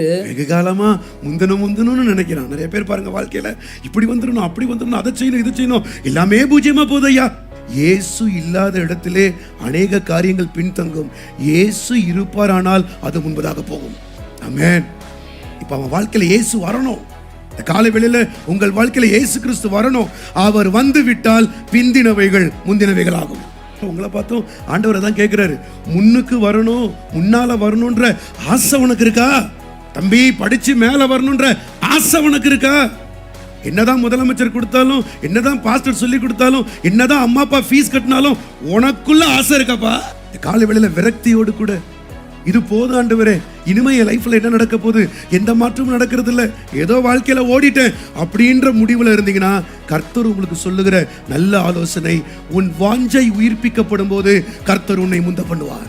வெகு காலமா முந்தணும்னு நினைக்கிறான். நிறைய பேர் பாருங்க, வாழ்க்கையில இப்படி வந்துடணும், அப்படி வந்துடணும், அதை செய்யணும், இது செய்யணும், எல்லாமே பூஜ்யமா போதையா. இயேசு இல்லாத இடத்திலே அநேக காரியங்கள் பின்தங்கும். இயேசு இருப்பாரானால் அது முன்பதாக போகும். ஆமென். இப்ப அவன் வாழ்க்கையில இயேசு வரணும். இந்த காலை வேளையில உங்கள் வாழ்க்கையில இயேசு கிறிஸ்து வரணும். அவர் வந்து விட்டால் பிந்தினவைகள் முந்தினவைகள் ஆகும். உங்களை பார்த்தும் ஆண்டவர் தான் கேட்கிறாரு, முன்னுக்கு வரணும், முன்னால வரணும்ன்ற ஆசை உனக்கு இருக்கா? தம்பி, படிச்சு மேல வரணும்ன்ற ஆசை உனக்கு இருக்கா? என்னதான் முதலமைச்சர் கொடுத்தாலும், என்னதான் பாஸ்டர் சொல்லி கொடுத்தாலும், என்னதான் அம்மா அப்பா ஃபீஸ் கட்டினாலும் உனக்குள்ள ஆசை இருக்காப்பா? காலை வேளையில விரக்தியோடு கூட இது போதும் ஆண்டவரே, இனிமே என் லைஃப்ல என்ன நடக்க போகுது, எந்த மாற்றமும் நடக்கிறது இல்லை, ஏதோ வாழ்க்கையில ஓடிட்டேன் அப்படின்ற முடிவுல இருந்தீங்கன்னா, கர்த்தர் உங்களுக்கு சொல்லுகிற நல்ல ஆலோசனை, உன் வாஞ்சை உயிர்ப்பிக்கப்படும் போது கர்த்தர் உன்னை முந்த பண்ணுவார்.